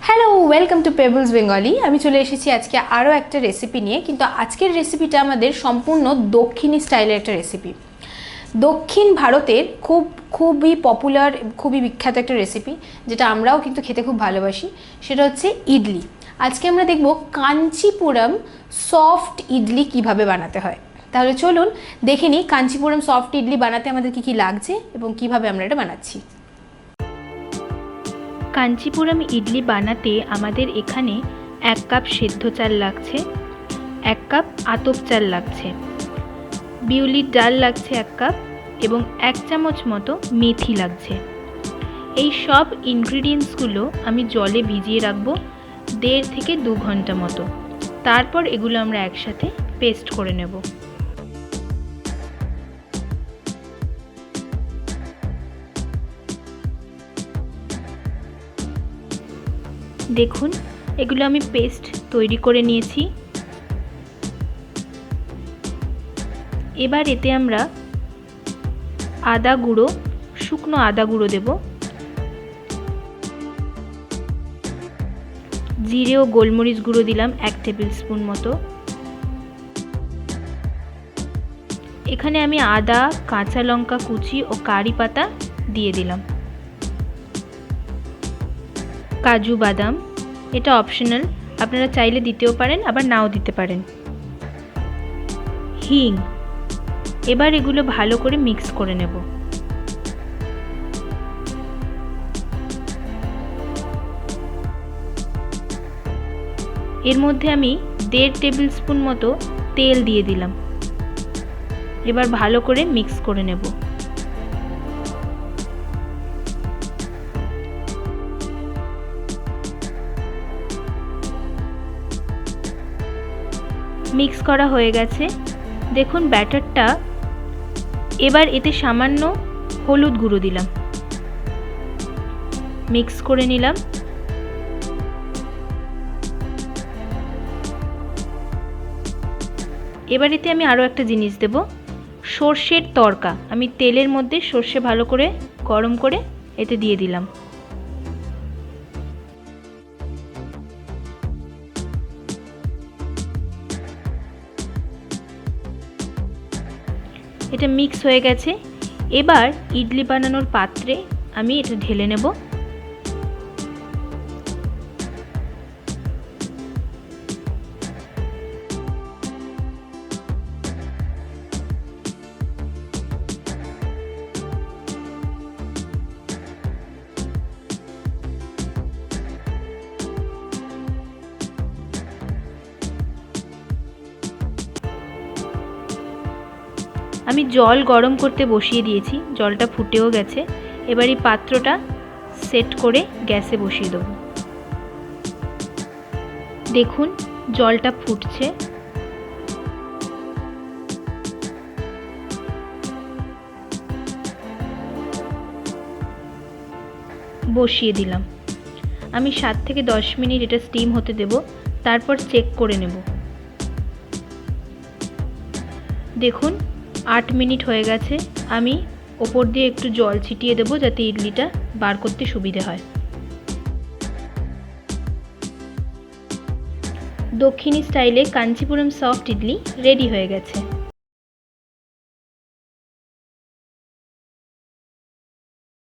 Hello, welcome to pebbles Bengali. আমি চলে এসেছি আজকে আরও একটা রেসিপি নিয়ে, কিন্তু আজকের রেসিপিটা আমাদের সম্পূর্ণ দক্ষিণী স্টাইলের একটা রেসিপি। দক্ষিণ ভারতের খুবই পপুলার, খুবই বিখ্যাত একটা রেসিপি, যেটা আমরাও কিন্তু খেতে খুব ভালোবাসি। সেটা হচ্ছে ইডলি। আজকে আমরা দেখব কাঞ্চিপুরম সফট ইডলি কিভাবে বানাতে হয়। তাহলে চলুন দেখে নিই কাঞ্চিপুরম সফট ইডলি বানাতে আমাদের কী কী লাগছে এবং কিভাবে আমরা এটা বানাচ্ছি। কাঞ্চিপুরম ইডলি বানাতে আমাদের এখানে 1 কাপ সেদ্ধ চাল লাগছে, 1 কাপ আতপ চাল লাগছে, বিউলির ডাল লাগছে 1 কাপ এবং 1 চামচ মতো মেথি লাগছে। এই সব ইনগ্রিডিয়েন্টসগুলো আমি জলে ভিজিয়ে রাখবো 1.5 থেকে 2 ঘন্টা মতো। তারপর এগুলো আমরা একসাথে পেস্ট করে নেব। দেখুন, এগুলো আমি পেস্ট তৈরি করে নিয়েছি। এবার এতে আমরা আদা গুঁড়ো, শুকনো আদা গুঁড়ো দেব, জিরে ও গোলমরিচ গুঁড়ো দিলাম 1 টেবিল স্পুন মতো। এখানে আমি আদা, কাঁচা লঙ্কা কুচি ও কারি পাতা দিয়ে দিলাম। কাজু বাদাম, এটা অপশনাল, আপনারা চাইলে দিতেও পারেন আবার নাও দিতে পারেন। হিং। এবার এগুলো ভালো করে মিক্স করে নেব। এর মধ্যে আমি 1.5 টেবিল স্পুন মতো তেল দিয়ে দিলাম। এবার ভালো করে মিক্স করে নেব। মিক্স করা হয়ে গেছে। দেখুন ব্যাটারটা। এবার এতে সামান্য হলুদ গুঁড়ো দিলাম, মিক্স করে নিলাম। এবার এতে আমি আরও একটা জিনিস দেব, সর্ষের তড়কা। আমি তেলের মধ্যে সর্ষে ভালো করে গরম করে এতে দিয়ে দিলাম। এটা মিক্স হয়ে গেছে। এবার ইডলি বানানোর পাত্রে আমি এটা ঢেলে নেব। আমি জল গরম করতে বসিয়ে দিয়েছি, জলটা ফুটেও গেছে। এবার এই পাত্রটা সেট করে গ্যাসে বসিয়ে দেব। দেখুন জলটা ফুটছে। বসিয়ে দিলাম। আমি 7 থেকে 10 মিনিট এটা স্টিম হতে দেব, তারপর চেক করে নেব। দেখুন 8 মিনিট হয়ে গেছে। আমি ওপর দিয়ে একটু জল ছিটিয়ে দেবো যাতে ইডলিটা বার করতে সুবিধে হয়। দক্ষিণী স্টাইলে কাঞ্চিপুরম সফট ইডলি রেডি হয়ে গেছে।